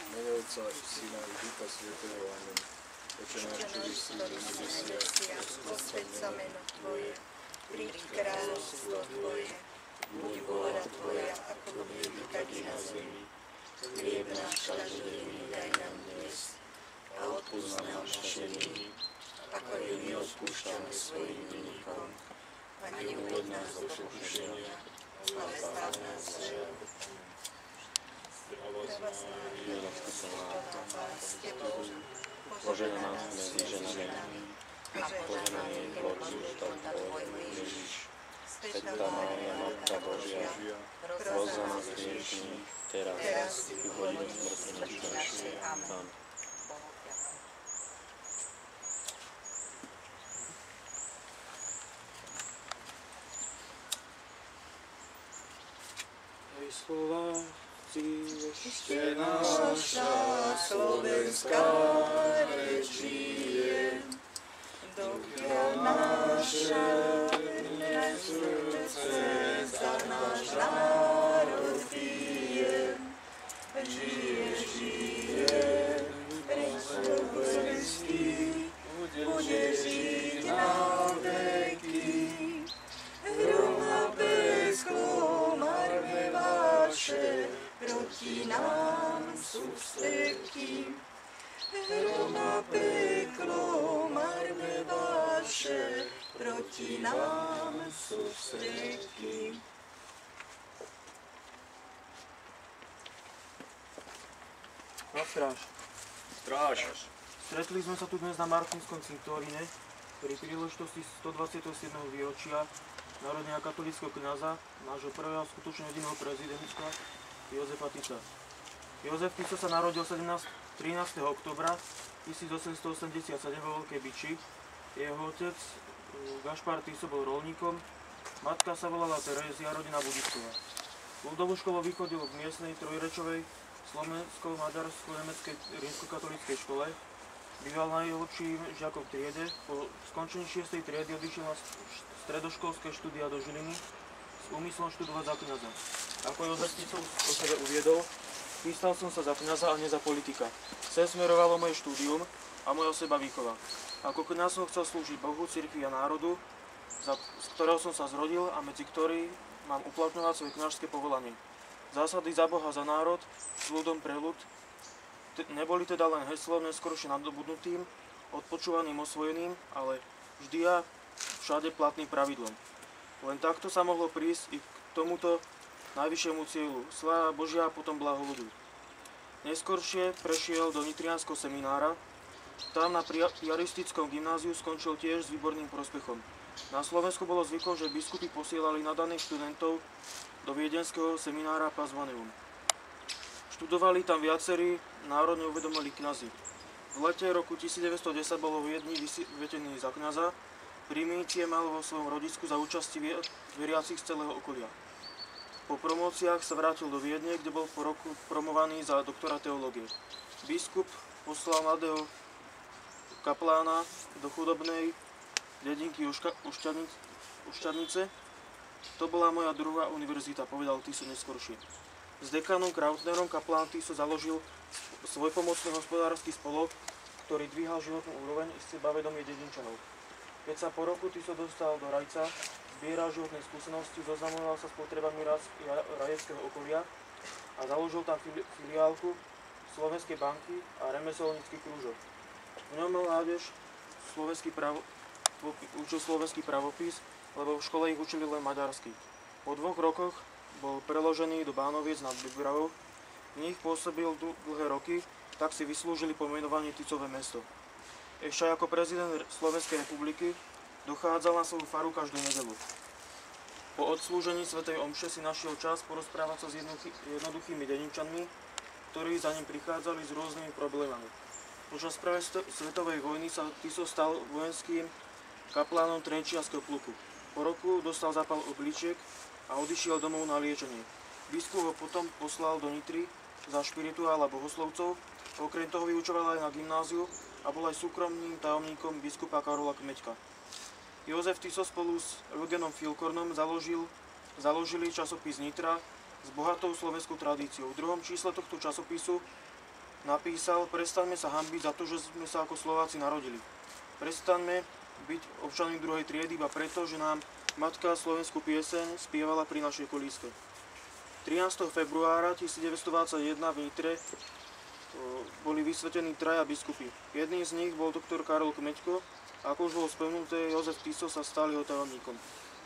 Mene Otca i Syna i Ducha Svätého. Amen. Oče náš, ktorý si na nebesiach, posväť sa meno Tvoje, príď kráľovstvo Tvoje, buď vôľa Tvoja, ako v nebi, tak i na zemi. Chlieb náš každodenný daj nám dnes a odpusť nám naše viny, ako i my odpúšťame svojim vinníkom. A neuveď nás do pokušenia, ale zbav nás zlého. Požehnaná medzi ženami a požehnaný je plod života Tvojho, Ježiš. Svätá Mária, Matka Božia, pros za nás hriešných, teraz i v hodinu smrti našej. Amen. Slováci, ešte naša slovenská reč žije, dokiaľ naše srdce za náš národ bije. Žije, žije, reč slovenský, bude žiť na veky. Hroma peklo, marme vaše, proti nám sú vsteky. Hroma peklo, marme vaše, proti nám sú vsteky. Na stráž. Stráž. Stretli sme sa tu dnes na Martinskom cintoríne pri príležitosti 127. výročia narodenia katolíckeho kňaza, nášho prvého skutočne jediného prezidenta Jozefa Tiso. Jozef Tiso sa narodil 13. októbra 1887 vo Veľkej Byči. Jeho otec Gašpar Tiso bol roľníkom, matka sa volala Terézia, rodená Budičková. Ľudovú školu vychodil v miestnej trojrečovej slovensko-maďarsko-nemeckej rímskokatolíckej škole. Býval najlepším žiakom v triede. Po skončení 6. triedy odišiel na stredoškolské štúdia do Žiliny s úmyslom študovať za kňaza. Ako Jozef Tiso o sebe uviedol, pýstal som sa za kňaza a nie za politika. Sem smerovalo moje štúdium a moja sebavýchova. Ako kňaz som chcel slúžiť Bohu, cirkvi a národu, z ktorého som sa zrodil a medzi ktorý mám uplatňovať svoje kňažské povolanie. Zásady za Boha, za národ, s ľudom pre ľud, neboli teda len heslom neskôršie nadobudnutým, odpočúvaným, osvojeným, ale vždy a všade platným pravidlom. Len takto sa mohlo prísť i k tomuto najvyššiemu cieľu. Sláva Božia a potom blaho ľudu. Neskôršie prešiel do Nitrianskeho seminára. Tam na piaristickom gymnáziu skončil tiež s výborným prospechom. Na Slovensku bolo zvykom, že biskupy posielali nadaných študentov do viedenského seminára Pazvaneum. Študovali tam viacerí národne uvedomili kňazi. V lete roku 1910 bolo v Viedni vysvetený za kňaza. Prijímatie mal vo svojom rodisku za účasti veriacich z celého okolia. Po promóciách sa vrátil do Viedne, kde bol po roku promovaný za doktora teológie. Biskup poslal mladého kaplána do chudobnej dedinky Ušťadnice. To bola moja druhá univerzita, povedal Tiso neskôršie. S dekanom Krautnerom kaplán Tiso založil svojpomocný hospodársky spolok, ktorý dvíhal životnú úroveň i sebavedomie dedinčanov. Keď sa po roku Tiso dostal do Rajca, zbieral životné skúsenosti, zoznamoval sa s potrebami rajevského okolia a založil tam filiálku Slovenskej banky a remeselnícky krúžok. V ňom mal mládež učil slovenský pravopis, lebo v škole ich učili len maďarsky. Po 2 rokoch bol preložený do Bánoviec nad Bybravou. V nich pôsobil dlhé roky, tak si vyslúžili pomenovanie Ticové mesto. Ešte ako prezident Slovenskej republiky dochádzal na svoju faru každú nedeľu. Po odslúžení svätej omše si našiel čas porozprávať sa s jednoduchými dedinčanmi, ktorí za ním prichádzali s rôznymi problémami. Počas prvej svetovej vojny sa Tiso stal vojenským kaplánom Trenčianskeho pluku. Po roku dostal zápal obličiek a odišiel domov na liečenie. Biskup ho potom poslal do Nitry za špirituála bohoslovcov, okrem toho vyučoval aj na gymnáziu a bol aj súkromným tajomníkom biskupa Karola Kmeďka. Jozef Tiso spolu s Eugenom Filkornom založili časopis Nitra s bohatou slovenskou tradíciou. V druhom čísle tohto časopisu napísal: prestaňme sa hanbiť za to, že sme sa ako Slováci narodili. Prestaňme byť občanmi druhej triedy iba preto, že nám matka slovenskú pieseň spievala pri našej kolíske. 13. februára 1921 v Nitre boli vysvetení traja biskupy. Jedným z nich bol doktor Karol Kmeďko, a ako už bolo spomenuté, Jozef Tiso sa stal jeho tajomníkom.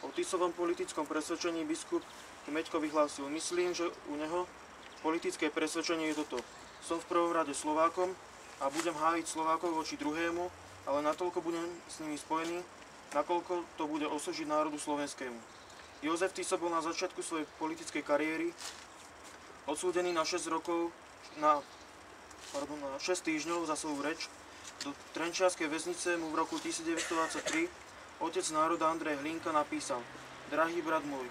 O Tisovom politickom presvedčení biskup Kmeďko vyhlásil: myslím, že u neho politické presvedčenie je toto. Som v prvom rade Slovákom a budem hájiť Slovákov voči druhému, ale natoľko budem s nimi spojený, nakoľko to bude osožiť národu slovenskému. Jozef Tiso bol na začiatku svojej politickej kariéry odsúdený na 6 týždňov za svoju reč. Do Trenčianskej väznice mu v roku 1923 otec národa Andrej Hlinka napísal: drahý brat môj,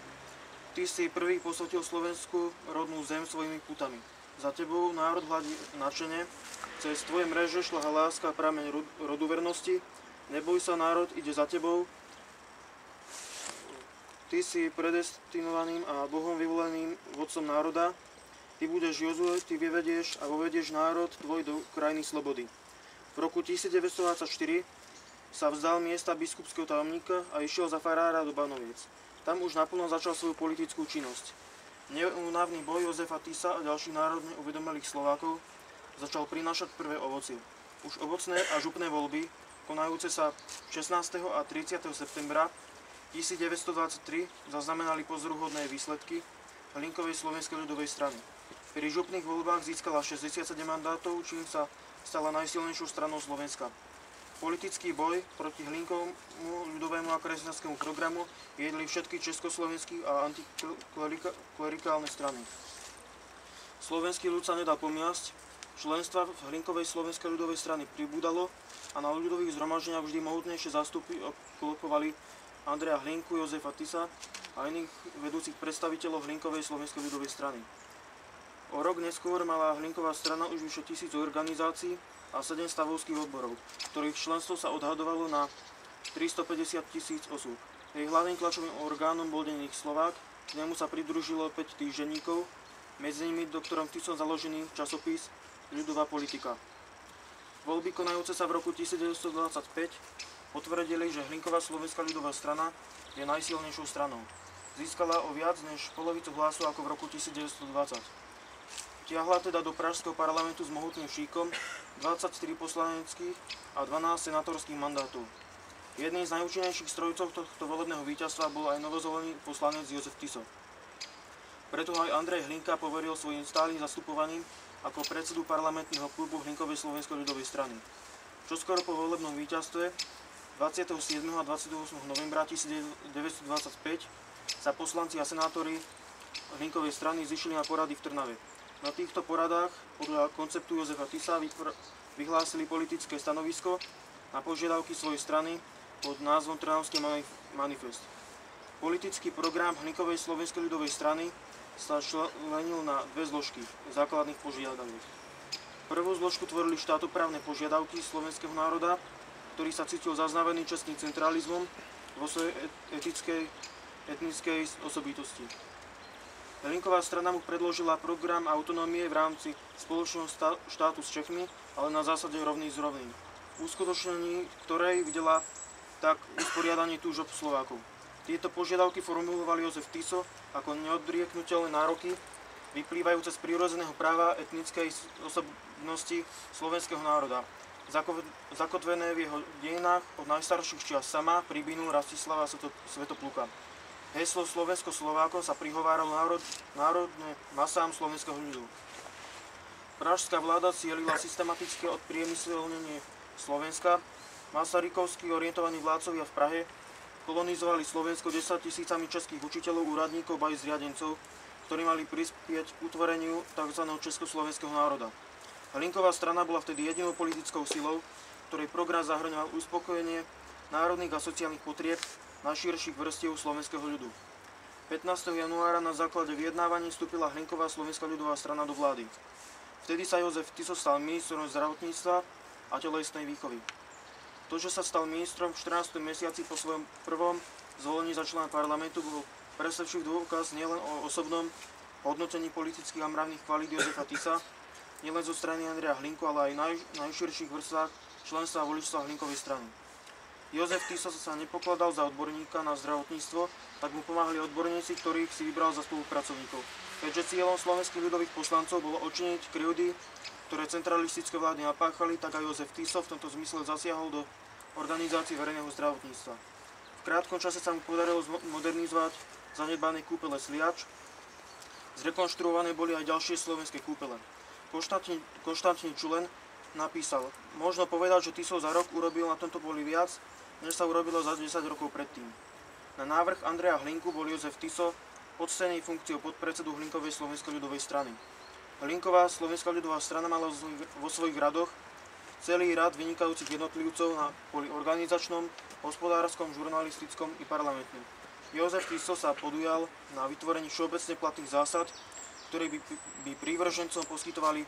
ty si prvý posvetil Slovensku rodnú zem svojimi putami. Za tebou národ hladí načene, cez tvoje mreže šľaha láska a prameň rodu vernosti. Neboj sa, národ ide za tebou. Ty si predestinovaným a Bohom vyvoleným vodcom národa. Ty budeš Jozue, ty vyvedieš a vovedieš národ tvoj do krajiny slobody. V roku 1924 sa vzdal miesta biskupského tajomníka a išiel za farára do Banoviec. Tam už naplno začal svoju politickú činnosť. Neúnavný boj Jozefa Tisa a ďalších národne uvedomelých Slovákov začal prinášať prvé ovocie. Už ovocné a župné voľby, konajúce sa 16. a 30. septembra 1923, zaznamenali pozoruhodné výsledky Hlinkovej slovenskej ľudovej strany. Pri župných voľbách získala 67 mandátov, čím sa stala najsilnejšou stranou Slovenska. Politický boj proti Hlinkovmu ľudovému a kresťanskému programu viedli všetky československé a antiklerikálne strany. Slovenský ľud sa nedal pomiasť, členstva v Hlinkovej slovenskej ľudovej strany pribúdalo a na ľudových zhromaždeniach vždy mohutnejšie zástupy obklopovali Andreja Hlinku, Jozefa Tisa a iných vedúcich predstaviteľov Hlinkovej slovenskej ľudovej strany. O rok neskôr mala Hlinková strana už vyše 1000 organizácií a 7 stavovských odborov, ktorých členstvo sa odhadovalo na 350 000 osôb. Jej hlavným tlačovým orgánom bol denník Slovák, k nemu sa pridružilo 5 týždenníkov, medzi nimi doktorom Tisom založený časopis Ľudová politika. Voľby konajúce sa v roku 1925 potvrdili, že Hlinková slovenská ľudová strana je najsilnejšou stranou. Získala o viac než polovicu hlasu ako v roku 1920. Tiahla teda do pražského parlamentu s mohutným šíkom 23 poslaneckých a 12 senátorských mandátov. Jedným z najúčinnejších strojcov tohto volebného víťazstva bol aj novozvolený poslanec Jozef Tiso. Preto aj Andrej Hlinka poveril svojím stálym zastupovaním ako predsedu parlamentného klubu Hlinkovej slovenskej ľudovej strany. Čoskoro po volebnom víťazstve 27. a 28. novembra 1925 sa poslanci a senátori Hlinkovej strany zišli na porady v Trnave. Na týchto poradách podľa konceptu Jozefa Tisa vyhlásili politické stanovisko na požiadavky svojej strany pod názvom Trnavský manifest. Politický program Hlinkovej slovenskej ľudovej strany sa členil na dve zložky základných požiadaviek. Prvú zložku tvorili štátoprávne požiadavky slovenského národa, ktorý sa cítil zaznavený českým centralizmom vo svojej etnickej osobitosti. Hlinková strana mu predložila program autonómie v rámci spoločného štátu s Čechmi, ale na zásade rovný z rovným, v uskutočnení ktorej videla tak usporiadanie túžob Slovákov. Tieto požiadavky formulovali Jozef Tiso ako neodrieknuteľné nároky vyplývajúce z prírodzeného práva etnickej osobnosti slovenského národa, zakotvené v jeho dejinách od najstarších čias sama Príbinu Rastislava Svätopluka. Heslo Slovensko-Slovákom sa prihováralo národne masám slovenského ľudu. Pražská vláda cielila systematicky od priemyselnenie Slovenska. Masarykovsky orientovaní vládcovia v Prahe kolonizovali Slovensko 10 000 českých učiteľov, úradníkov a aj zriadencov, ktorí mali prispieť k utvoreniu tzv. Československého národa. Hlinková strana bola vtedy jedinou politickou silou, ktorej program zahŕňal uspokojenie národných a sociálnych potrieb najširších vrstiev slovenského ľudu. 15. januára na základe vyjednávaní vstúpila Hlinková slovenská ľudová strana do vlády. Vtedy sa Jozef Tiso stal ministrom zdravotníctva a telesnej výchovy. To, že sa stal ministrom v 14. mesiaci po svojom prvom zvolení za člena parlamentu, bol presvedčivý dôkaz nielen o osobnom hodnotení politických a mravných kvalít Jozefa Tisa, nielen zo strany Andreja Hlinku, ale aj najširších vrstvách členstva a voličstva Hlinkovej strany. Jozef Tiso sa nepokladal za odborníka na zdravotníctvo, tak mu pomáhali odborníci, ktorých si vybral za spolupracovníkov. Keďže cieľom slovenských ľudových poslancov bolo odčiniť krivdy, ktoré centralistické vlády napáchali, tak aj Jozef Tiso v tomto zmysle zasiahol do organizácie verejného zdravotníctva. V krátkom čase sa mu podarilo modernizovať zanedbané kúpele Sliač. Zrekonštruované boli aj ďalšie slovenské kúpele. Konštantín Čulen napísal: možno povedať, že Tiso za rok urobil na tomto poli viac, než sa urobilo za 10 rokov predtým. Na návrh Andreja Hlinku bol Jozef Tiso podstený funkciou podpredsedu Hlinkovej slovenskej ľudovej strany. Hlinková slovenská ľudová strana mala vo svojich radoch celý rad vynikajúcich jednotlivcov na poli organizačnom, hospodárskom, žurnalistickom i parlamentnom. Jozef Tiso sa podujal na vytvorení všeobecne platných zásad, ktoré by prívržencom poskytovali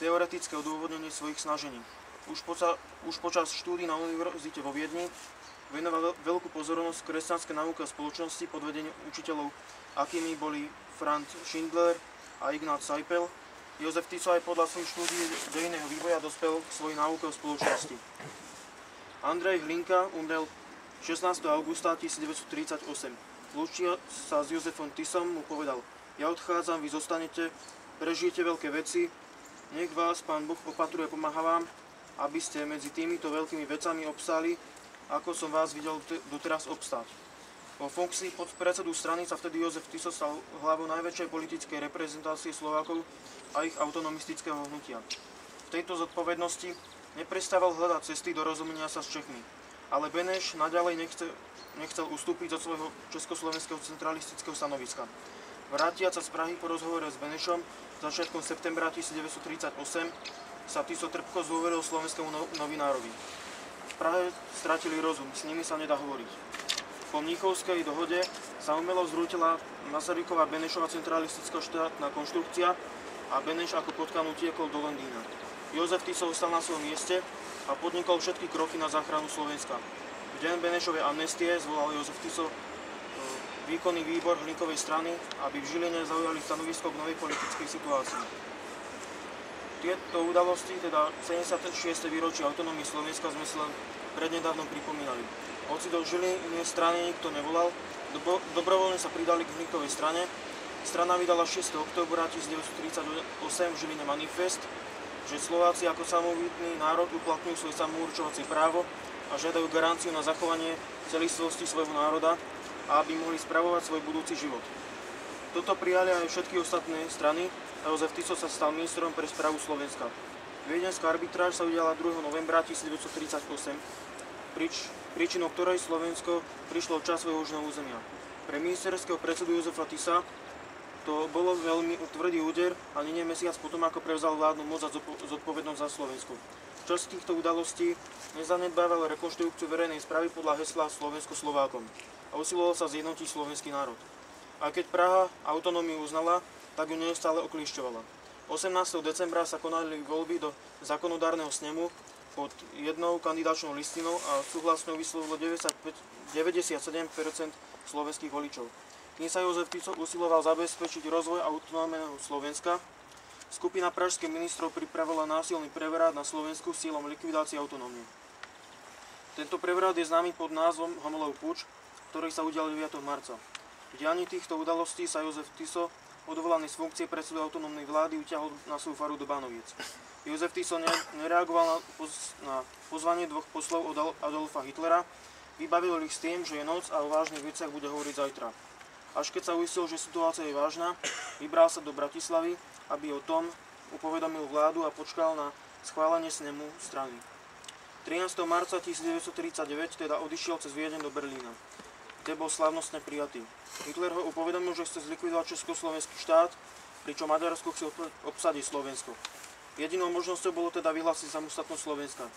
teoretické odôvodnenie svojich snažení. Už počas štúdií na univerzite vo Viedni venoval veľkú pozornosť kresťanské náuke a spoločnosti pod vedením učiteľov, akými boli Franz Schindler a Ignác Seipel. Jozef Tiso aj podľa svojich štúdií dejinného vývoja dospel k svojej náuke o spoločnosti. Andrej Hlinka umrel 16. augusta 1938. Lúčia sa s Jozefom Tisom, mu povedal: ja odchádzam, vy zostanete, prežijete veľké veci, nech vás Pán Boh opatruje, pomáha vám, aby ste medzi týmito veľkými vecami obstáli, ako som vás videl doteraz obstáť. Po funkcii podpredsedu strany sa vtedy Jozef Tiso stal hlavou najväčšej politickej reprezentácie Slovákov a ich autonomistického hnutia. V tejto zodpovednosti neprestával hľadať cesty do rozumenia sa s Čechmi, ale Beneš naďalej nechcel ustúpiť zo svojho československého centralistického stanoviska. Vrátiac sa z Prahy po rozhovore s Benešom začiatkom septembra 1938 sa Tiso trpko zôveril slovenskému novinárovi. V Prahe stratili rozum, s nimi sa nedá hovoriť. Po Mníchovskej dohode sa umelo zrútila Masaryková Benešova centralistická štátna konštrukcia a Beneš ako potkan utiekol do Londýna. Jozef Tiso ostal na svojom mieste a podnikol všetky kroky na záchranu Slovenska. V deň Benešovej amnestie zvolal Jozef Tiso výkonný výbor Hlinkovej strany, aby v Žiline zaujali stanovisko k novej politickej situácii. Tieto udalosti, teda 76. výročie autonómie Slovenska, sme si len prednedávnom pripomínali. Hoci do Žiliny strany nikto nevolal, dobrovoľne sa pridali k Hlinkovej strane. Strana vydala 6. októbra 1938 v Žiline manifest, že Slováci ako samovitný národ uplatňujú svoje samourčovacie právo a žiadajú garanciu na zachovanie celistvosti svojho národa a aby mohli spravovať svoj budúci život. Toto prijali aj všetky ostatné strany a Jozef Tiso sa stal ministrom pre správu Slovenska. Viedenská arbitráž sa udiala 2. novembra 1938, príčinou ktorej Slovensko prišlo v čas svojho južného územia. Pre ministerského predsedu Jozefa Tisa to bolo veľmi tvrdý úder, ani nie mesiac potom, ako prevzal vládnu moc a zodpovednosť za Slovensko. Čas týchto udalostí nezanedbával rekonštrukciu verejnej správy podľa hesla Slovensko Slovákom a usiloval sa zjednotiť slovenský národ. A keď Praha autonómiu uznala, tak ju neustále okliešťovala. 18. decembra sa konali voľby do zákonodárneho snemu pod jednou kandidačnou listinou a súhlasnou vyslovilo 97% slovenských voličov. Kým sa Jozef Tiso usiloval zabezpečiť rozvoj autonómneho Slovenska, skupina pražských ministrov pripravila násilný prevrat na Slovensku s cieľom likvidácie autonómie. Tento prevrat je známy pod názvom Homolov puč, ktorý sa udial 9. marca. V dianí týchto udalostí sa Jozef Tiso, odvolaný z funkcie predsedu autonómnej vlády, utiahol na svoju faru do Bánoviec. Jozef Tiso nereagoval na pozvanie dvoch poslov od Adolfa Hitlera, vybavil ich s tým, že je noc a o vážnych veciach bude hovoriť zajtra. Až keď sa uistil, že situácia je vážna, vybral sa do Bratislavy, aby o tom upovedomil vládu a počkal na schválenie snemu strany. 13. marca 1939 teda odišiel cez Viedeň do Berlína, kde bol slávnostne prijatý. Hitler ho upovedomil, že chce zlikvidovať československý štát, pričom Maďarsko chce obsadiť Slovensko. Jedinou možnosťou bolo teda vyhlásiť samostatnosť Slovenska.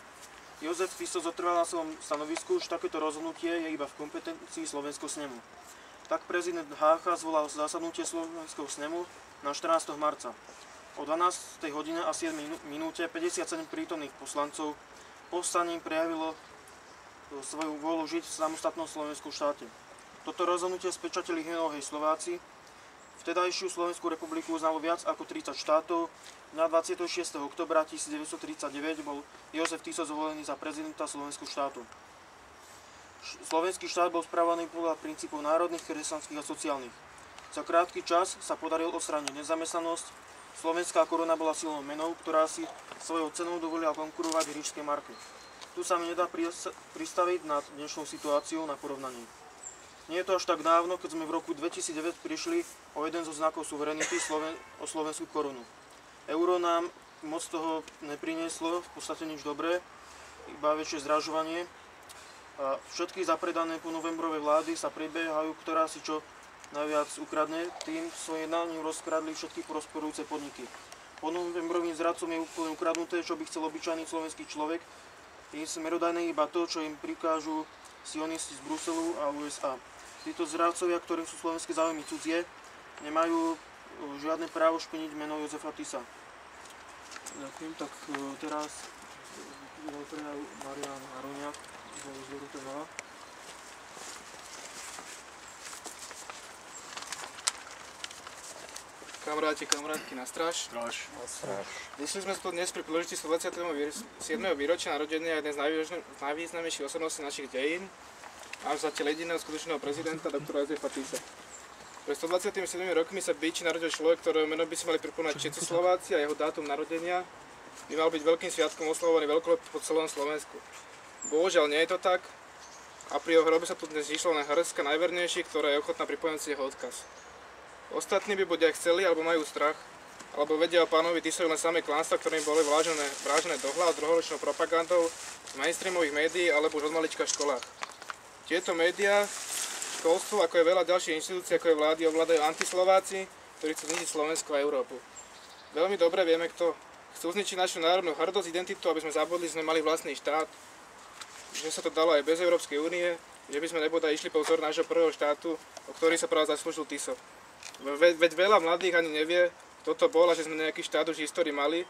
Jozef Tiso zotrval na svojom stanovisku, že takéto rozhodnutie je iba v kompetencii slovenského snemu. Tak prezident Hácha zvolal zasadnutie slovenského snemu na 14. marca. O 12. hodine a 7 minúte 57 prítomných poslancov povstaním prejavilo svoju vôľu žiť v samostatnom slovenskom štáte. Toto rozhodnutie spečatili hneď Slováci. V Vtedajšiu Slovenskú republiku uznalo viac ako 30 štátov. Na 26. oktobra 1939 bol Jozef Tiso zvolený za prezidenta Slovenského štátu. Slovenský štát bol správaný podľa princípov národných, kresťanských a sociálnych. Za krátky čas sa podaril odstrániť nezamestnanosť. Slovenská koruna bola silnou menou, ktorá si svojou cenou dovolila konkurovať ríšskej marke. Tu sa mi nedá pristaviť nad dnešnou situáciou na porovnanie. Nie je to až tak dávno, keď sme v roku 2009 prišli o jeden zo znakov suverenity o slovenskú korunu. Euro nám moc toho neprinieslo, v podstate nič dobré, iba väčšie zdražovanie. A všetky zapredané po novembrovej vlády sa prebiehajú, ktorá si čo najviac ukradne, tým svojim jednáním rozkradli všetky prosperujúce podniky. Po novembrovým zradcom je úplne ukradnuté, čo by chcel obyčajný slovenský človek. Je smerodajné iba to, čo im prikážu sionisti z Bruselu a USA. Títo zradcovia, ktorým sú slovenské záujmy cudzie, nemajú žiadne právo špiniť meno Jozefa Tisa. Ďakujem, tak teraz Marián Aroniak zo Zboru TV. Kamaráti, kamarátky, na stráž. Vyšli sme tu dnes pri príležitosti 27. výročia narodenia jednej z najvýznamnejších osobností našich dejín, až zatiaľ jediného skutočného prezidenta, doktora Jozefa Tisa. Pred 127 rokmi sa v Bíči narodil človek, ktorého meno by si mali pripomínať všetci Slováci, a jeho dátum narodenia by mal byť veľkým sviatkom oslavovaný veľkolepý po celom Slovensku. Bohužiaľ nie je to tak, a pri jeho hrobe sa tu dnes zišlo len hrstka najvernejších, ktorá je ochotná pripomínať si jeho odkaz. Ostatní by buď aj chceli, alebo majú strach, alebo vedia o pánovi Tisovi len samé klánstva, ktorým boli vrážené do hlavy druhoročnou propagandou z mainstreamových médií alebo už od malička v školách. Tieto médiá, školstvo, ako je veľa ďalších inštitúcií, ako je vlády, ovládajú antislováci, ktorí chcú zničiť Slovensko a Európu. Veľmi dobre vieme, kto. Chcú zničiť našu národnú hrdosť, identitu, aby sme zabudli, že sme mali vlastný štát, že sa to dalo aj bez Európskej únie, že by sme nebodaj išli po vzor nášho prvého štátu, o ktorý sa práve zaslúžil Tiso. Veď veľa mladých ani nevie, kto to bol a že sme nejaký štát už v histórii mali.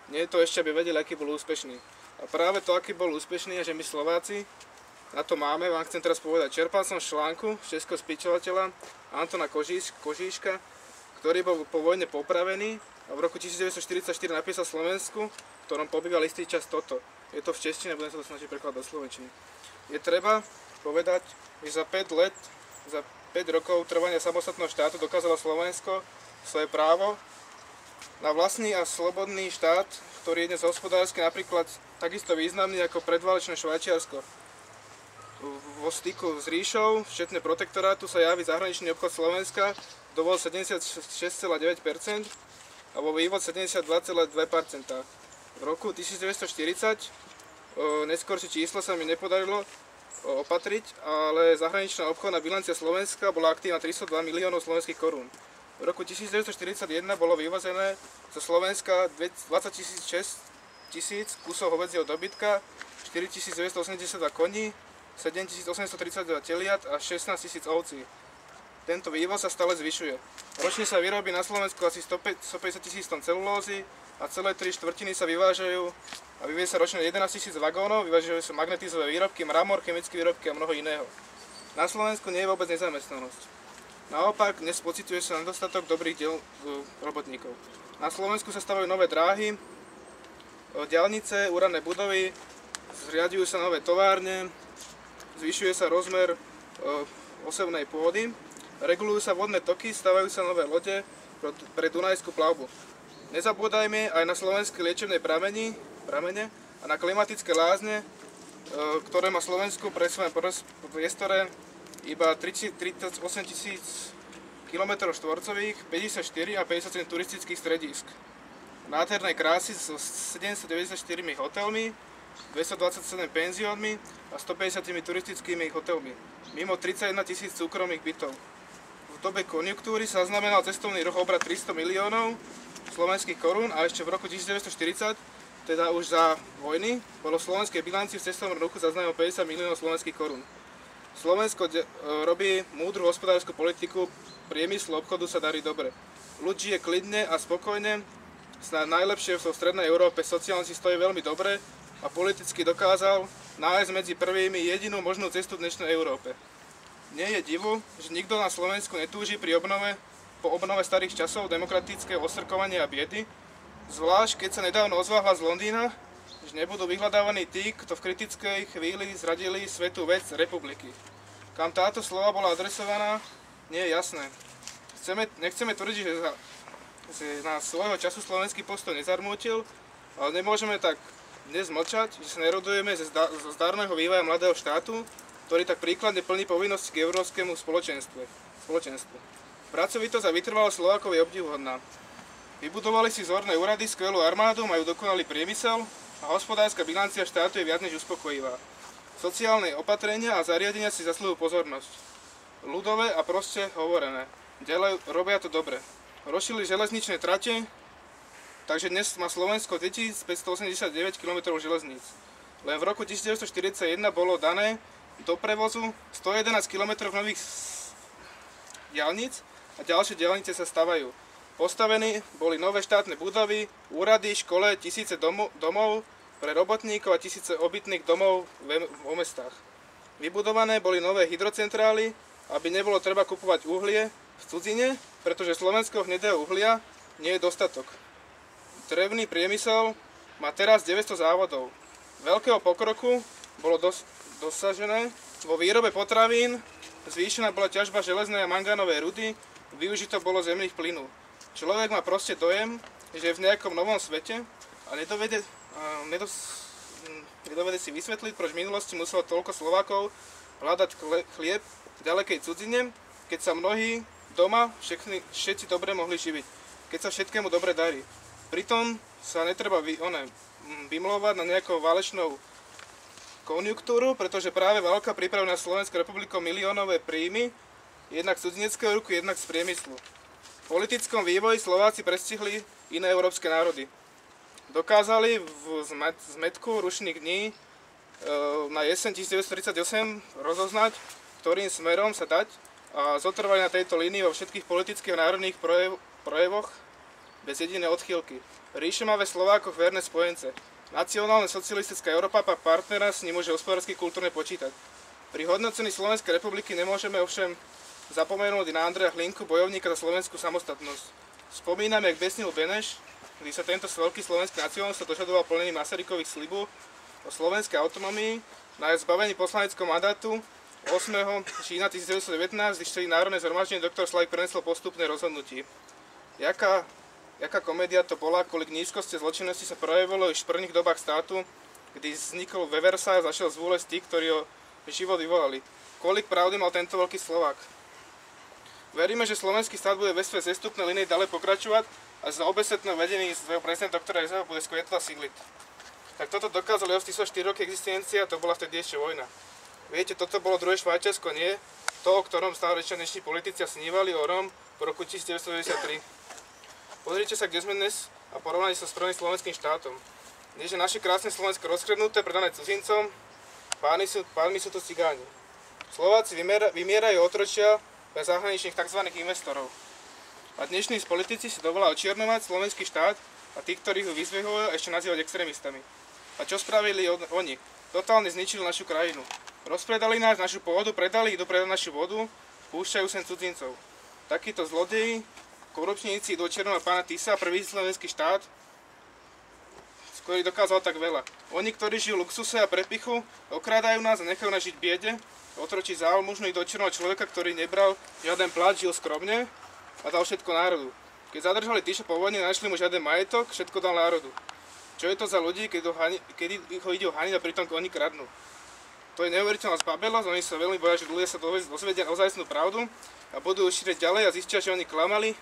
Nie je to ešte, aby vedeli, aký bol úspešný. A práve to, aký bol úspešný, je, že my Slováci na to máme. Vám chcem teraz povedať, čerpal som z článku českého spisovateľa Antona Kožíška, ktorý bol po vojne popravený a v roku 1944 napísal Slovensku, v ktorom pobýval istý čas toto. Je to v češtine, budem sa to snažiť prekladať do slovenčiny. Je treba povedať, že za 5 rokov trvania samostatného štátu dokázalo Slovensko svoje právo na vlastný a slobodný štát, ktorý je dnes hospodársky napríklad takisto významný ako predválečné Švajčiarsko. Vo styku s ríšou, včetne protektorátu, sa javí zahraničný obchod Slovenska, dovol 76,9% a vo vývod 72,2%. V roku 1940, neskôršie číslo sa mi nepodarilo opatriť, ale zahraničná obchodná bilancia Slovenska bola aktívna 302 miliónov slovenských korún. V roku 1941 bolo vyvozené zo Slovenska 26 000 kusov hovädzieho dobytka, 4982 koní, 7832 teliat a 16 000 ovcí. Tento vývoz sa stále zvyšuje. Ročne sa vyrobí na Slovensku asi 150 000 tón celulózy a celé 3/4 sa vyvážajú a vyvie sa ročne 11 000 vagónov, vyvážajú sa magnetizové výrobky, mramor, chemické výrobky a mnoho iného. Na Slovensku nie je vôbec nezamestnanosť. Naopak, dnes pociťuje sa nedostatok dobrých robotníkov. Na Slovensku sa stavajú nové dráhy, diaľnice, úradné budovy, zriaďujú sa nové továrne, zvyšuje sa rozmer osevnej pôdy, regulujú sa vodné toky, stavajú sa nové lode pre dunajskú plavbu. Nezabúdajme aj na slovenské liečebné pramene a na klimatické lázne, ktoré má Slovensku pre svojom priestore iba 38 000 km², 54 a 57 turistických stredísk. Nádherné krásy so 794 hotelmi, 227 penziónmi a 150 turistickými hotelmi, mimo 31 000 súkromných bytov. V dobe konjunktúry sa zaznamenal cestovný ruch obrat 300 miliónov slovenských korún a ešte v roku 1940, teda už za vojny, bolo v slovenskej bilancii v cestovnom ruchu zaznamenalo 50 miliónov slovenských korún. Slovensko robí múdru hospodárskú politiku, priemyslu obchodu sa darí dobre. Ľudí je klidne a spokojne, snáď najlepšie v strednej Európe, sociálne si stojí veľmi dobre a politicky dokázal nájsť medzi prvými jedinú možnú cestu v dnešnej Európe. Nie je divu, že nikto na Slovensku netúži pri obnove po obnove starých časov demokratického ostrkovania a biedy, zvlášť keď sa nedávno ozval hlas z Londýna, že nebudú vyhľadávaní tí, kto v kritickej chvíli zradili svätú vec republiky. Kam táto slova bola adresovaná, nie je jasné. Nechceme tvrdiť, že nás svojho času slovenský postoj nezarmútil, ale nemôžeme tak dnes mlčať, že sa nerodujeme zo zdárneho vývoja mladého štátu, ktorý tak príkladne plní povinnosti k európskemu spoločenstvu. Pracovitosť a vytrvalosť Slovákov je obdivuhodná. Vybudovali si vzorné úrady, skvelú armádu, majú dokonalý priemysel a hospodárska bilancia štátu je viac než uspokojivá. Sociálne opatrenia a zariadenia si zaslúhujú pozornosť. Ľudové a proste hovorené. Ďalej robia to dobre. Rozšili železničné trate, takže dnes má Slovensko 2589 km železníc. Len v roku 1941 bolo dané do prevozu 111 km nových diaľnic a ďalšie diaľnice sa stavajú. Postavené boli nové štátne budovy, úrady, škole, tisíce domov pre robotníkov a tisíce obytných domov vo mestách. Vybudované boli nové hydrocentrály, aby nebolo treba kupovať uhlie v cudzine, pretože slovenského hnedého uhlia nie je dostatok. Drevný priemysel má teraz 900 závodov. Veľkého pokroku bolo dosažené vo výrobe potravín, zvýšená bola ťažba železnej a mangánovej rudy, využito bolo zemných plynov. Človek má proste dojem, že je v nejakom novom svete a nedovede si vysvetliť, proč v minulosti muselo toľko Slovákov hľadať chlieb v ďalekej cudzine, keď sa mnohí doma všetci dobre mohli živiť, keď sa všetkému dobre darí. Pritom sa netreba vymlovať na nejakou válečnou konjunktúru, pretože práve válka pripravila na Slovensku republiku miliónové príjmy, jednak z cudzineckého ruku, jednak z priemyslu. V politickom vývoji Slováci prestihli iné európske národy. Dokázali v zmätku rušných dní na jeseň 1938 rozoznať, ktorým smerom sa dať, a zotrvali na tejto línii vo všetkých politických a národných projevoch bez jedinej odchýlky. Ríše má ve Slovákoch verné spojence. Nacionálne socialistická Európa pak partnera s ním môže hospodársky kultúrne počítať. Pri hodnocení Slovenskej republiky nemôžeme ovšem zapomenúť na Andreja Hlinku, bojovníka za slovenskú samostatnosť. Spomínam, jak besnil Beneš, kdy sa tento veľký slovenský nacionalista dožadoval plnení Masarykových slibov o slovenskej autonómii na zbavení poslaneckého mandátu 8. října 1919, když vtedy Národné zhromaždenie doktor Slavik prenesol postupné rozhodnutie. Jaká komédia to bola, kolik nízkosti a zločinnosti sa projavilo už v prvých dobách státu, kdy vznikol ve Versailles a zašiel z vôle z tých, ktorí ho život vyvolali. Kolik pravdy mal tento veľký Slovák? Veríme, že slovenský štát bude ve svojej zestupnej línii ďalej pokračovať a za obesetného vedení svojho prezidenta doktora Jezefa bude skvetla sídliť. Tak toto dokázalo jeho 4 roky existencia a to bola vtedy ešte vojna. Viete, toto bolo druhé Švajčiarsko, nie? To, o ktorom stárečia dnešní politici snívali o Rom po roku 1993. Pozrite sa, kde sme dnes a porovnajte sa s prvým slovenským štátom. Dnes je naše krásne Slovensko rozkradnuté, predané cudzincom, pánmi sú tu cigáni. Slováci vymierajú otročia pre zahraničných tzv. Investorov. A dnešní politici si dovolá očiernovať slovenský štát a tí, ktorí ho vyzvehujú, ešte nazývať extrémistami. A čo spravili oni? Totálne zničili našu krajinu. Rozpredali nás, našu pôdu, predali, idú predať našu vodu, púšťajú sem cudzincov. Takíto zlodeji, korupčníci idú očiernovať pána Tisa, prvý slovenský štát, ktorý dokázal tak veľa. Oni, ktorí žijú v luxuse a prepichu, okrádajú nás a nechajú nás žiť v biede, otročí záľmužnú idú očiernovať človeka, ktorý nebral žiaden plat, žil skromne a dal všetko národu. Keď zadržali Tiša po vojne, našli mu žiaden majetok, všetko dal národu. Čo je to za ľudí, keď ho ide ohaniť a pritom oni kradnú? To je neuveriteľná zbabelosť, oni sa veľmi boja, že ľudia sa dozvedia ozajstnú pravdu a budú šíriť ďalej a zistia, že oni klamali.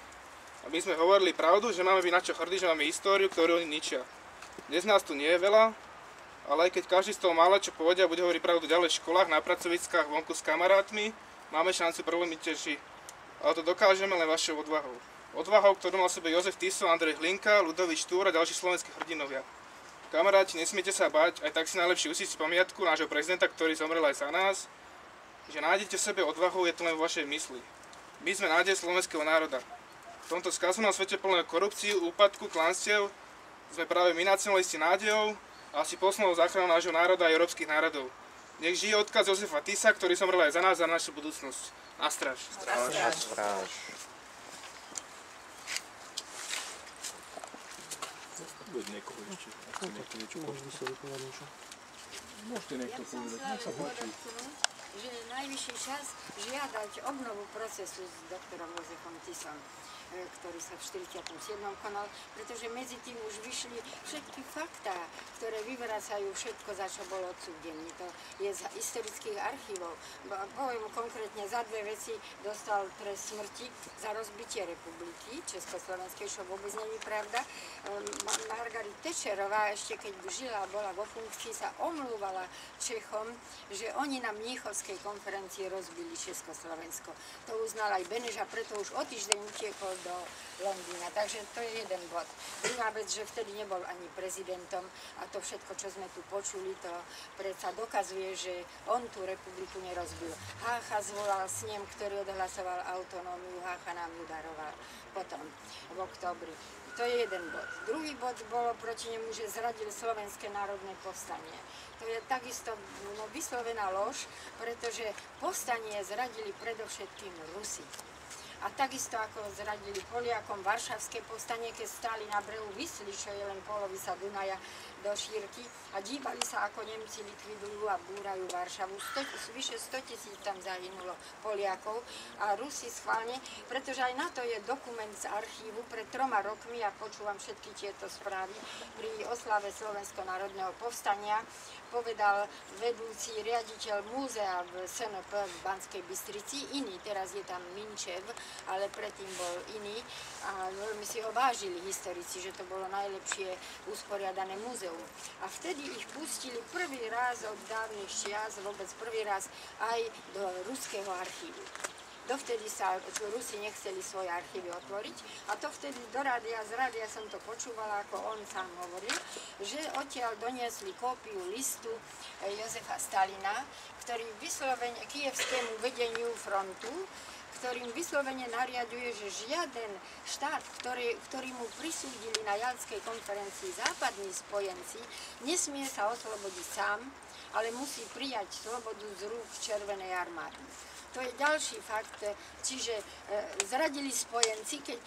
A my sme hovorili pravdu, že máme byť na čo hrdí, že máme históriu, ktorú oni ničia. Dnes nás tu nie je veľa, ale aj keď každý z toho mála čo povedia a bude hovoriť pravdu ďalej v školách, na pracoviskách, vonku s kamarátmi, máme šancu problémy tiež. Ale to dokážeme len vašou odvahou. Odvahou, ktorú mal sebe Jozef Tiso, Andrej Hlinka, Ľudovít Štúr a ďalší slovenskí hrdinovia. Kamaráti, nesmiete sa báť, aj tak si najlepšie usiť si pamiatku nášho prezidenta, ktorý zomrel aj za nás, že nájdete v sebe odvahu, je to len vo vašej mysli. My sme nádej slovenského národa. V tomto skazenom svete plného korupciu, úpadku, klanstiev sme práve my nacionalisti nádejou a asi poslednou záchranou nášho národa a európskych národov. Nech žije odkaz Jozefa Tisa, ktorý zomrel aj za nás a našu budúcnosť. Na stráž. Bez niekoho ešte, ak chce niekto niečo povedať. Môžete sa vypovedať niečo? Môžete Ja niekto by som povedať. chcela len podotknúť, že je najvyšší čas žiadať obnovu procesu s doktorom Jozefom Tisom, ktorý sa v 47. konal, pretože medzi tým už vyšli všetky faktá, ktoré vyvracajú všetko, za čo bol odsúdený. To je z historických archívov. Poviem konkrétne, za dve veci dostal trest smrti za rozbitie republiky Československej, čo vôbec nie je pravda. Margaret Thatcherová, ešte keď žila a bola vo funkcii, sa omlúvala Čechom, že oni na Mníchovskej konferencii rozbili Československo. To uznal aj Beneš a preto už o týždeň utiekol do Londýna. Takže to je jeden bod. Druhá vec, že vtedy nebol ani prezidentom a to všetko, čo sme tu počuli, to predsa dokazuje, že on tú republiku nerozbil. Hácha zvolal snem, ktorý odhlasoval autonómiu, Hácha nám ju daroval potom v októbri. To je jeden bod. Druhý bod bolo proti nemu, že zradil Slovenské národné povstanie. To je takisto vyslovená lož, pretože povstanie zradili predovšetkým Rusi. A takisto ako zradili Poliakom Varšavské povstanie, keď stáli na brehu Visly, čo je len polovica Dunaja do šírky a dívali sa, ako Nemci likvidujú a búrajú Varšavu. Vyše 100 000 tam zahynulo Poliakov a Rusi schválne, pretože aj na to je dokument z archívu pred 3 rokmi, ja počúvam všetky tieto správy, pri oslave Slovenského národného povstania povedal vedúci riaditeľ múzea v SNP v Banskej Bystrici, iný, teraz je tam Minčev, ale predtým bol iný a veľmi si ho vážili historici, že to bolo najlepšie usporiadané múzeum. A vtedy ich pustili prvý raz od dávnych čias, vôbec prvý raz aj do ruského archívu. Dovtedy sa Rusi nechceli svoje archívy otvoriť a to vtedy z rádia som to počúvala, ako on sám hovoril, že odtiaľ doniesli kópiu listu Jozefa Stalina, ktorý vyslovene kievskému vedeniu frontu, ktorým vyslovene nariaduje, že žiaden štát, ktorý mu prisúdili na Jalskej konferencii západní spojenci, nesmie sa oslobodiť sám, ale musí prijať slobodu z rúk Červenej armády. To je ďalší fakt, čiže zradili spojenci, keď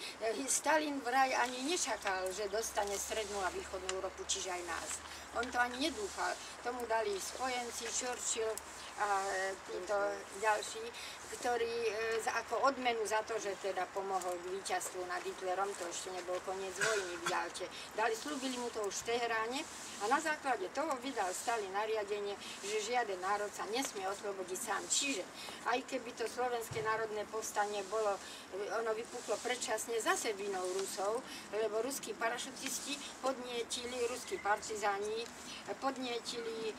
Stalin vraj ani nečakal, že dostane strednú a východnú Európu, čiže aj nás. On to ani nedúfal. Tomu dali spojenci, Churchill a títo ďalší, ktorí ako odmenu za to, že teda pomohol k víťazstvu nad Hitlerom, to ešte nebol koniec vojny v Jalte. Slúbili mu to už v Teheráne a na základe toho vydal Stalin nariadenie, že žiaden národ sa nesmie oslobodiť sám. Čiže aj keby to Slovenské národné povstanie bolo, ono vypuklo predčasne zase vinou Rusov, lebo ruskí parašutisti podnietili, ruskí partizáni podnietili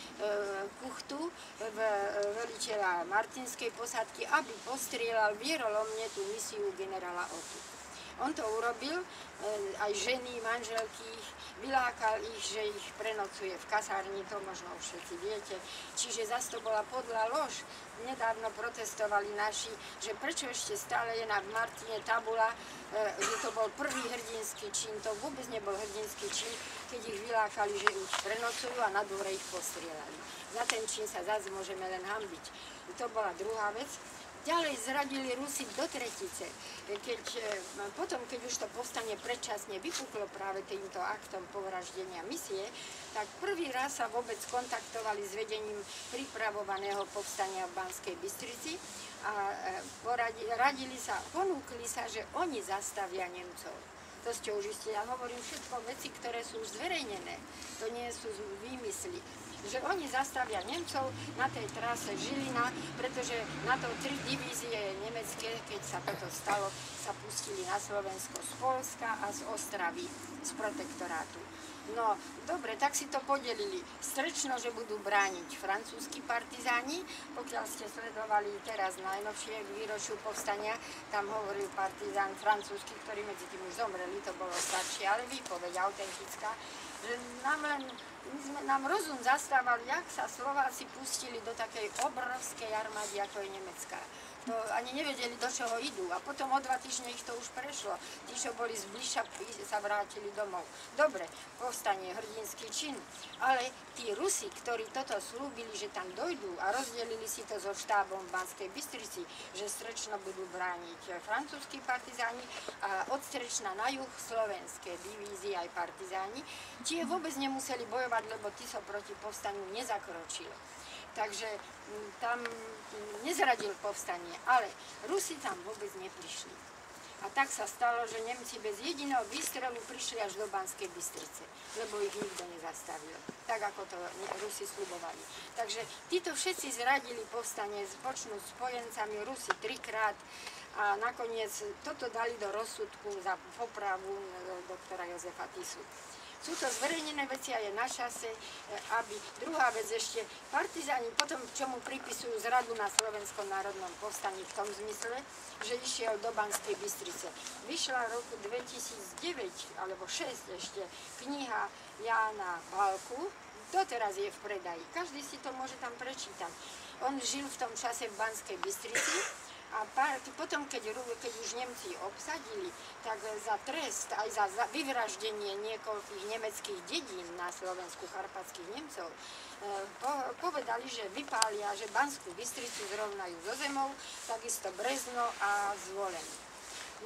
Kuchtu, veliteľa Martinskej posádky, aby postrieľal vierolomne tú misiu generála Otu. On to urobil, aj ženy, manželky, vylákal ich, že ich prenocuje v kasárni, to možno všetci viete. Čiže zase to bola podlá lož. Nedávno protestovali naši, že prečo ešte stále je na Martine tabula, že to bol prvý hrdinský čin, to vôbec nebol hrdinský čin, keď ich vylákali, že ich prenocujú a na dvore ich postrieľali. Za ten čin sa zase môžeme len hanbiť. To bola druhá vec. Ďalej zradili Rusi do tretice. Potom, keď už to povstanie predčasne vypuklo práve týmto aktom povraždenia misie, tak prvý raz sa vôbec kontaktovali s vedením pripravovaného povstania v Banskej Bystrici a radili sa, ponúkli sa, že oni zastavia Nemcov. To ste už isté, ja hovorím všetko veci, ktoré sú už zverejnené, to nie sú výmysly. Že oni zastavia Nemcov na tej trase Žilina, pretože na to 3 divízie nemecké, keď sa toto stalo, sa pustili na Slovensko z Poľska a z Ostravy, z protektorátu. No, dobre, tak si to podelili. Strečno, že budú brániť francúzski partizáni. Pokiaľ ste sledovali teraz najnovšie k výročiu povstania, tam hovoril partizán francúzsky, ktorý medzi tým už zomreli, to bolo staršie, ale výpoveď autentická, že nám rozum zastával, jak sa Slováci pustili do takej obrovskej armády, ako je nemecká. To ani nevedeli, do čoho idú. A potom o 2 týždne ich to už prešlo. Tí, čo boli zbližša, sa vrátili domov. Dobre, povstanie, hrdinský čin. Ale tí Rusi, ktorí toto slúbili, že tam dojdú a rozdelili si to so štábom v Banskej Bystrici, že strečno budú brániť francúzski partizáni a od strečna na juh slovenské divízie aj partizáni, tie vôbec nemuseli bojovať, lebo Tiso proti povstaniu nezakročil. Takže tam nezradil povstanie, ale Rusi tam vôbec neprišli. A tak sa stalo, že Nemci bez jediného výstrelu prišli až do Banskej Bystrice, lebo ich nikto nezastavil, tak ako to Rusi sľubovali. Takže títo všetci zradili povstanie, počnú spojencami Rusi 3-krát a nakoniec toto dali do rozsudku za popravu doktora Jozefa Tisu. Sú to zverejnené veci a je na čase, aby druhá vec ešte, partizáni potom, čo mu pripisujú zradu na Slovenskom národnom povstaní v tom zmysle, že išiel do Banskej Bystrice. Vyšla v roku 2009 alebo 2006 ešte kniha Jána Balku, doteraz je v predaji, každý si to môže tam prečítať. On žil v tom čase v Banskej Bystrici. A potom, keď už Nemci obsadili, tak za trest, aj za vyvraždenie niekoľkých nemeckých dedín na Slovensku, charpatských Nemcov, povedali, že vypália, že Banskú Bystricu zrovnajú so zemou, takisto Brezno a Zvolen.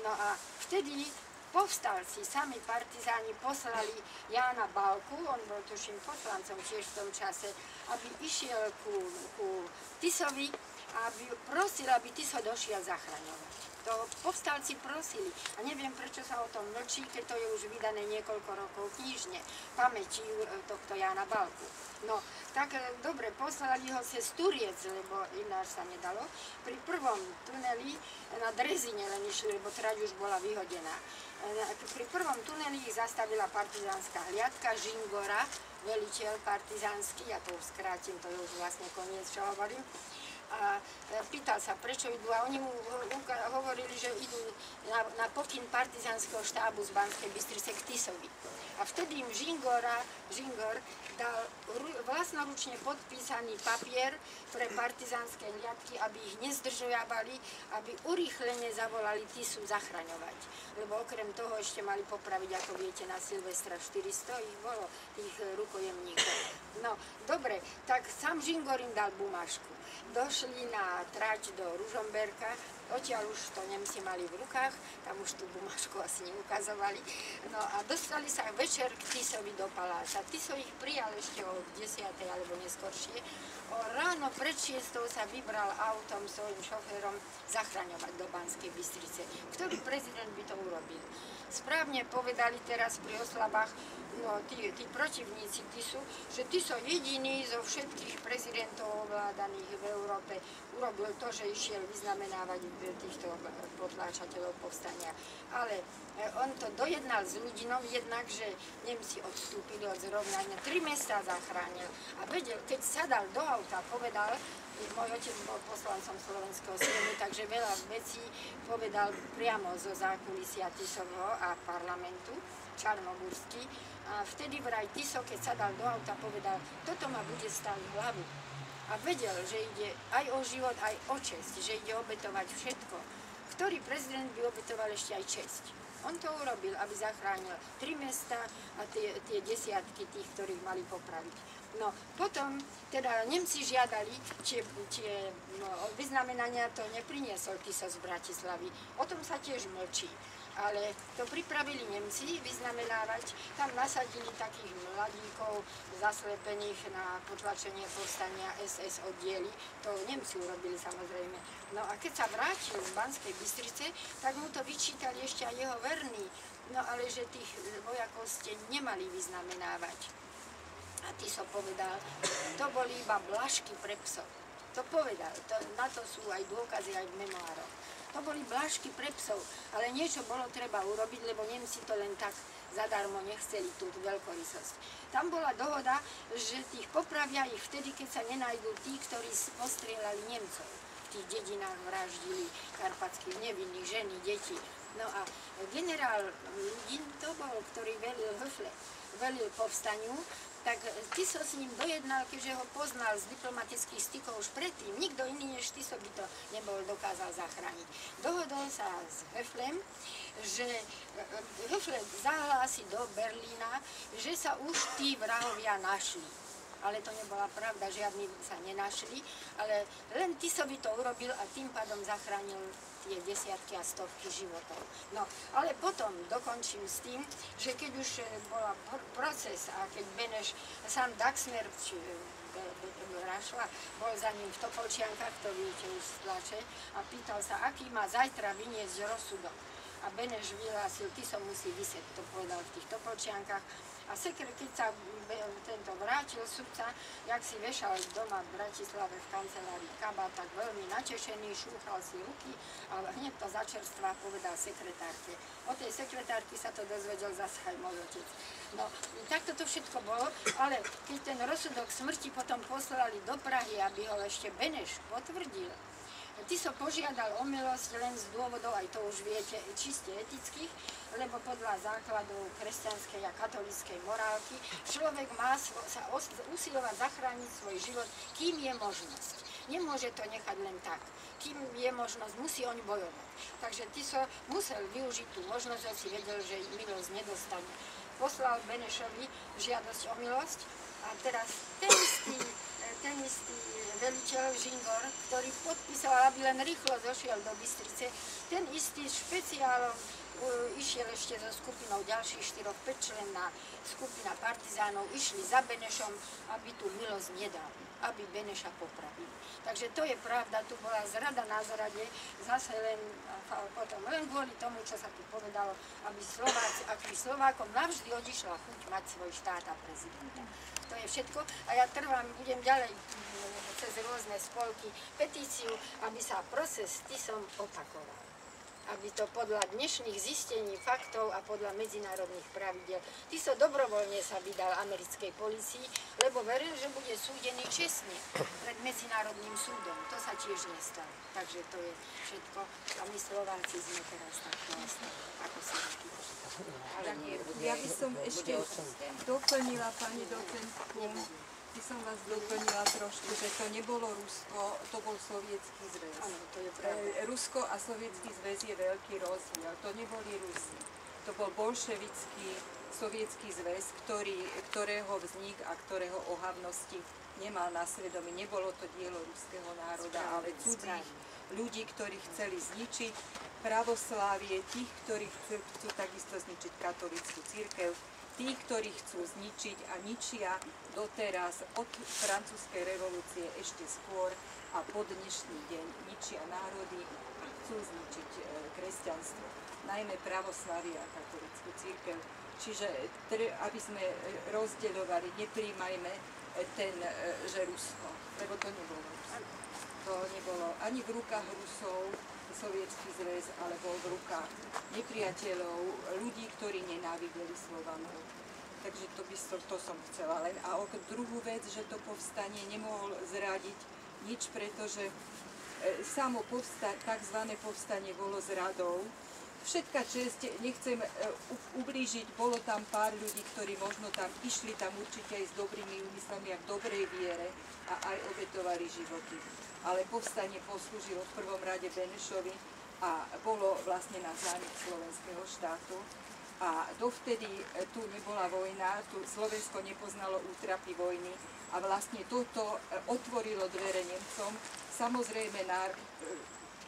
No a vtedy povstalci, sami partizáni poslali Jána Balku, on bol tuším poslancom tiež v tom čase, aby išiel ku Tisovi, aby prosil, aby Tiso došiel zachraňovať. To povstalci prosili. A neviem, prečo sa o tom mlčí, keď to je už vydané niekoľko rokov knižne. Pamäti tohto Jána Balku. No, tak dobre, poslali ho cez Turiec, lebo ináč sa nedalo. Pri prvom tuneli na Drezine len išli, lebo trať už bola vyhodená. Pri prvom tuneli ich zastavila partizánska hliadka Žingora, veliteľ partizánsky, ja to už skrátim, to je už vlastne koniec, čo hovorím. A pýtal sa, prečo idú, a oni mu hovorili, že idú na pokyn partizánskeho štábu z Banskej Bystrice k Tisovi. A vtedy im Žingor dal vlastnoručne podpísaný papier pre partizánske hliadky, aby ich nezdržovali, aby urýchlene zavolali Tisu zachraňovať. Lebo okrem toho ešte mali popraviť, ako viete, na Silvestra 400, ich bolo, tých rukojemníkov. No, dobre, tak sám Žingor im dal bumášku. Došli na trať do Ružomberka, odtiaľ už to Nemci mali v rukách, tam už tú bumášku asi neukazovali. No a dostali sa večer k Tisovi do paláca. Tiso ich prijal ešte o 10. alebo neskoršie. O ráno pred 6. sa vybral autom svojím šoférom zachraňovať do Banskej Bystrice. Ktorý prezident by to urobil? Správne povedali teraz pri oslavách tí protivníci Tisu, že Tiso jediný zo všetkých prezidentov ovládaných v Európe urobil to, že išiel vyznamenávať týchto potláčateľov povstania. Ale on to dojednal s ľudinom, jednak, že Nemci odstúpili od zrovnania, 3 mestá zachránil. A vedel, keď sadal do auta, povedal, môj otec bol poslancom Slovenského snemu, takže veľa vecí povedal priamo zo zákulisia Tisovho a parlamentu, Čarnogórsky. A vtedy vraj Tiso, keď sadal do auta, povedal, toto ma bude stáť hlavu. A vedel, že ide aj o život, aj o česť, že ide obetovať všetko. Ktorý prezident by obetoval ešte aj česť? On to urobil, aby zachránil 3 mesta a tie desiatky tých, ktorých mali popraviť. No, potom teda Nemci žiadali, tie vyznamenania to nepriniesol Tiso z Bratislavy. O tom sa tiež mlčí. Ale to pripravili Nemci vyznamenávať, tam nasadili takých mladíkov zaslepených na potlačenie povstania SS oddiely, to Nemci urobili samozrejme. No a keď sa vrátil z Banskej Bystrice, tak mu to vyčítali ešte aj jeho verní, no ale že tých vojakov ste nemali vyznamenávať. A Tiso povedal, to boli iba blažky pre psov. To povedal, na to sú aj dôkazy, aj v memoároch. To boli blášky pre psov, ale niečo bolo treba urobiť, lebo Nemci to len tak zadarmo nechceli, tú veľkorysosť. Tam bola dohoda, že tých popravia ich vtedy, keď sa nenajdú tí, ktorí postrieľali Nemcov. V tých dedinách vraždili karpatských nevinných, ženy, deti. No a generál Ludin to bol, ktorý velil Höfle. velil povstaniu, tak Tiso s ním dojednal, keďže ho poznal z diplomatických stykov už predtým. Nikto iný než Tiso by to nebol dokázal zachrániť. Dohodol sa s Höflem, že Höfle zahlási do Berlína, že sa už tí vrahovia našli. Ale to nebola pravda, žiadni sa nenašli, ale len Tisovi to urobil a tým pádom zachránil tie desiatky a stovky životov. No, ale potom dokončím s tým, že keď už bola proces a keď Beneš, sám Daxner, či Rašla, bol za ním v Topolčiankach, to viete už z tlače, a pýtal sa, aký má zajtra vyniesť rozsudok. A Beneš vyhlásil, Tiso musí vysieť, to povedal v tých Topolčiankach. A keď sa tento vrátil sudca, jak si vešal doma v Bratislave v kancelárii kabát, tak veľmi natešený, šúchal si ruky a hneď to začerstva povedal sekretárke. O tej sekretárky sa to dozvedel zase aj môj otec. No, takto to všetko bolo, ale keď ten rozsudok smrti potom poslali do Prahy, aby ho ešte Beneš potvrdil, Tiso požiadal o milosť len z dôvodov, aj to už viete, čiste etických, lebo podľa základov kresťanskej a katolíckej morálky človek má sa usilovať zachrániť svoj život, kým je možnosť. Nemôže to nechať len tak. Kým je možnosť, musí oň bojovať. Takže Tiso musel využiť tú možnosť, že si vedel, že milosť nedostane. Poslal Benešovi žiadosť o milosť a teraz ten istý veliteľ Žingor, ktorý podpísal, aby len rýchlo došiel do Bystrice, ten istý špeciálom išiel ešte so skupinou ďalších 4-5 členná skupina partizánov, išli za Benešom, aby tú milosť nedali, aby Beneša popravili. Takže to je pravda, tu bola zrada na zrade, zase potom len kvôli tomu, čo sa tu povedalo, aby Slovákom navždy odišla chuť mať svoj štát a prezidenta. To je všetko a ja trvám, budem ďalej cez rôzne spolky petíciu, aby sa proces s Tisom opakoval. Aby to podľa dnešných zistení, faktov a podľa medzinárodných pravidiel. Tiso dobrovoľne sa vydal americkej polícii, lebo veril, že bude súdený čestne pred medzinárodným súdom. To sa tiež nestalo. Takže to je všetko. A my Slováci sme teraz takto ostali, ako sa taký. Ja by som ešte doplnila, pani docentku, by som vás doplnila trošku, že to nebolo Rusko, to bol Sovietský zväz. Áno, to je pravda. Rusko a Sovietský zväz je veľký rozdiel. To neboli Rusi. To bol bolševický Sovietský zväz, ktorého vznik a ktorého ohavnosti nemal na svedomí. Nebolo to dielo ruského národa, ale cudzích ľudí, ktorí chceli zničiť pravoslávie, tých, ktorí chcú takisto zničiť katolícku cirkev, tí, ktorí chcú zničiť a ničia doteraz od francúzskej revolúcie ešte skôr a po dnešný deň ničia národy a chcú zničiť kresťanstvo, najmä pravoslávie a katolícku cirkev. Čiže aby sme rozdeľovali, nepríjmajme že Rusko, lebo to nebolo Rusko. To nebolo ani v rukách Rusov, Sovietský zväz, ale bol v rukách nepriateľov, ľudí, ktorí nenávideli Slovanov. Takže to som chcela len. A druhú vec, že to povstanie nemohol zradiť nič, pretože samo tzv. Povstanie bolo zradou. Všetka česť, nechcem ublížiť, bolo tam pár ľudí, ktorí možno tam išli tam určite aj s dobrými úmyslami a v dobrej viere a aj obetovali životy. Ale povstanie poslúžilo v prvom rade Benešovi a bolo vlastne na zánik slovenského štátu. A dovtedy tu nebola vojna, tu Slovensko nepoznalo útrapy vojny a vlastne toto otvorilo dvere Nemcom. Samozrejme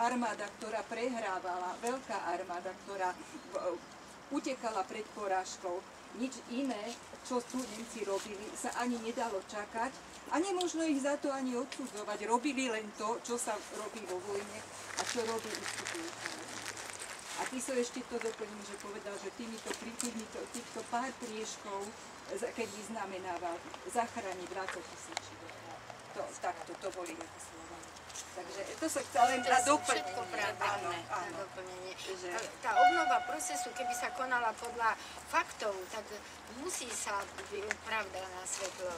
armáda, ktorá prehrávala, veľká armáda, ktorá utekala pred porážkou, nič iné, čo tu Nemci robili, sa ani nedalo čakať a nemožno ich za to ani odsudzovať. Robili len to, čo sa robí vo vojne a čo robí ustupujúca. A Tiso ešte to doplním, že povedal, že týchto pár prieškov, keď vyznamenával, zachráni 20 000 životov. To boli jeho slova. Takže to sa chcela len na doplnenie. Tá obnova procesu, keby sa konala podľa faktov, tak musí sa pravda na svetlo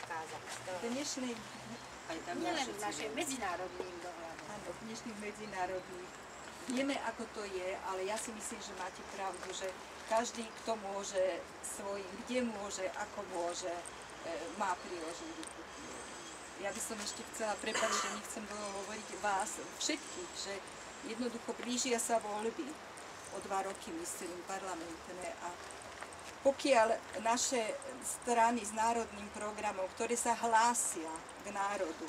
ukázať. Dnešnej, aj tam nielen v našej medzinárodných dohľadom. Áno, v dnešných medzinárodných vieme, ako to je, ale ja si myslím, že máte pravdu, že každý, kto môže svojím, kde môže, ako môže, má príležitosť. Ja by som ešte chcela, prepáčte, nechcem dlho hovoriť vás všetkých, že jednoducho blížia sa voľby o 2 roky, myslím, parlamentné a pokiaľ naše strany s národným programom, ktoré sa hlásia k národu,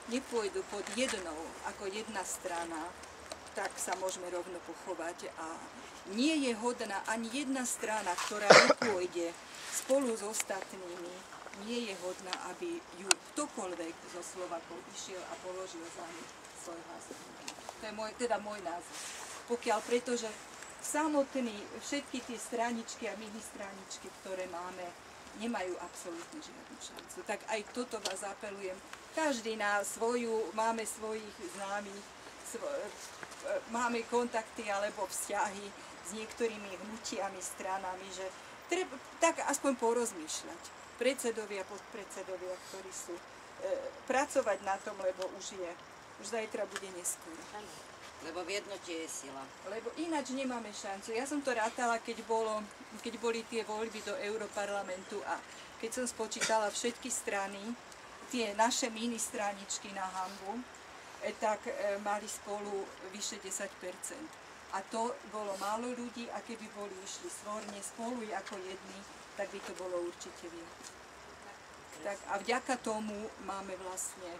nepôjdu pod jednou ako jedna strana, tak sa môžeme rovno pochovať a nie je hodná ani jedna strana, ktorá nepôjde spolu s ostatnými, nie je hodná, aby ju ktokoľvek zo Slovakov išiel a položil za ňu svoj hlas. To je môj názor. Pokiaľ, pretože samotní všetky tie straničky a ministraničky, ktoré máme, nemajú absolútne žiadnu šancu. Tak aj toto vás apelujem. Každý na svoju, máme svojich známych, máme kontakty alebo vzťahy s niektorými hnutiami, stranami, že treba tak aspoň porozmýšľať. Predsedovia, podpredsedovia, ktorí sú, pracovať na tom, lebo už zajtra bude neskôr. Lebo v jednote je sila. Lebo ináč nemáme šancu. Ja som to rátala, keď boli tie voľby do Europarlamentu a keď som spočítala všetky strany, tie naše mini-straničky na hanbu, tak mali spolu vyše 10%. A to bolo málo ľudí a keby boli išli svorne spolu ako jedni, tak by to bolo určite viac. Tak, a vďaka tomu máme vlastne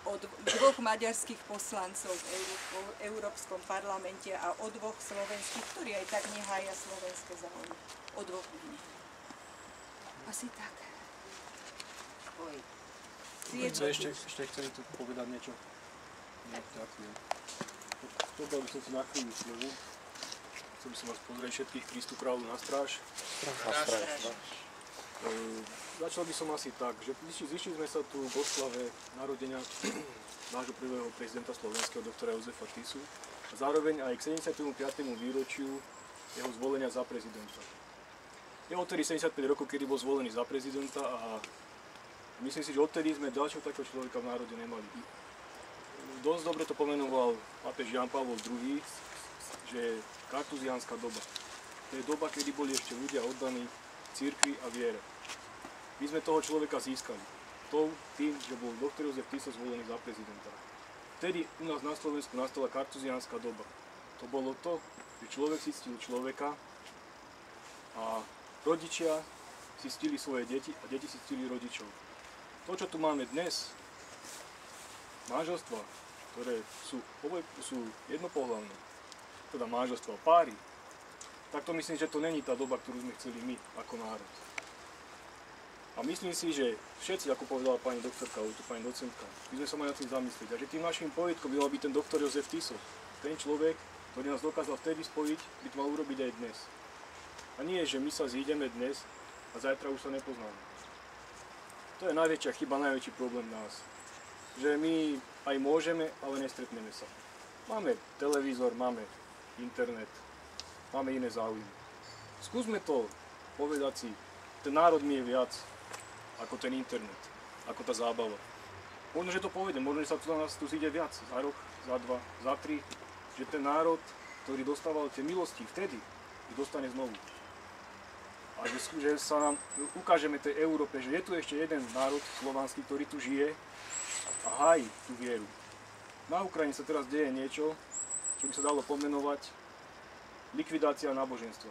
od 2 maďarských poslancov v Európskom parlamente a o 2 slovenských, ktorí aj tak nehája slovenské záujmy. O 2 ľudí. Asi tak. Ešte chceli tu povedať niečo. Ďakujem. Povedal by som si na chvíľu slovu. Chcel by som vás pozrieť všetkých Kristu kráľu na stráž. Začal by som asi tak, že zišli sme sa tu v oslave narodenia nášho prvého prezidenta slovenského, doktora Jozefa Tisu, a zároveň aj k 75. výročiu jeho zvolenia za prezidenta. Je odtedy 75 rokov, kedy bol zvolený za prezidenta a myslím si, že odtedy sme ďalšieho takého človeka v národe nemali. Dosť dobre to pomenoval pápež Ján Pavol II, že kartuziánska doba. To je doba, kedy boli ešte ľudia oddaní cirkvi a viere. My sme toho človeka získali. Tým, že bol doktor Jozef Tiso zvolený za prezidenta. Vtedy u nás na Slovensku nastala kartuziánska doba. To bolo to, že človek si ctil človeka a rodičia si ctili svoje deti a deti si ctili rodičov. To, čo tu máme dnes, manželstvá, ktoré sú jednopohlavné, teda manželstva, páry, tak to myslím, že to není tá doba, ktorú sme chceli my ako národ. A myslím si, že všetci, ako povedala pani doktorka, alebo pani docentka, by sme sa mali na tým zamyslieť. A že tým našim pojitkom by mal byť ten doktor Jozef Tiso. Ten človek, ktorý nás dokázal vtedy spojiť, by to mal urobiť aj dnes. A nie, že my sa zídeme dnes a zajtra už sa nepoznáme. To je najväčšia chyba, najväčší problém nás. Že my aj môžeme, ale nestretneme sa. Máme televízor, máme internet, máme iné záujmy. Skúsme to povedať si, ten národ mi je viac ako ten internet, ako tá zábava. Možno, že to povede, možno, že sa tu na nás tu zíde viac, za rok, za 2, za 3, že ten národ, ktorý dostával tie milosti vtedy, ich dostane znovu. A že sa nám ukážeme tej Európe, že je tu ešte jeden národ slovanský, ktorý tu žije a hájí tú vieru. Na Ukrajine sa teraz deje niečo, čo by sa dalo pomenovať likvidácia náboženstva.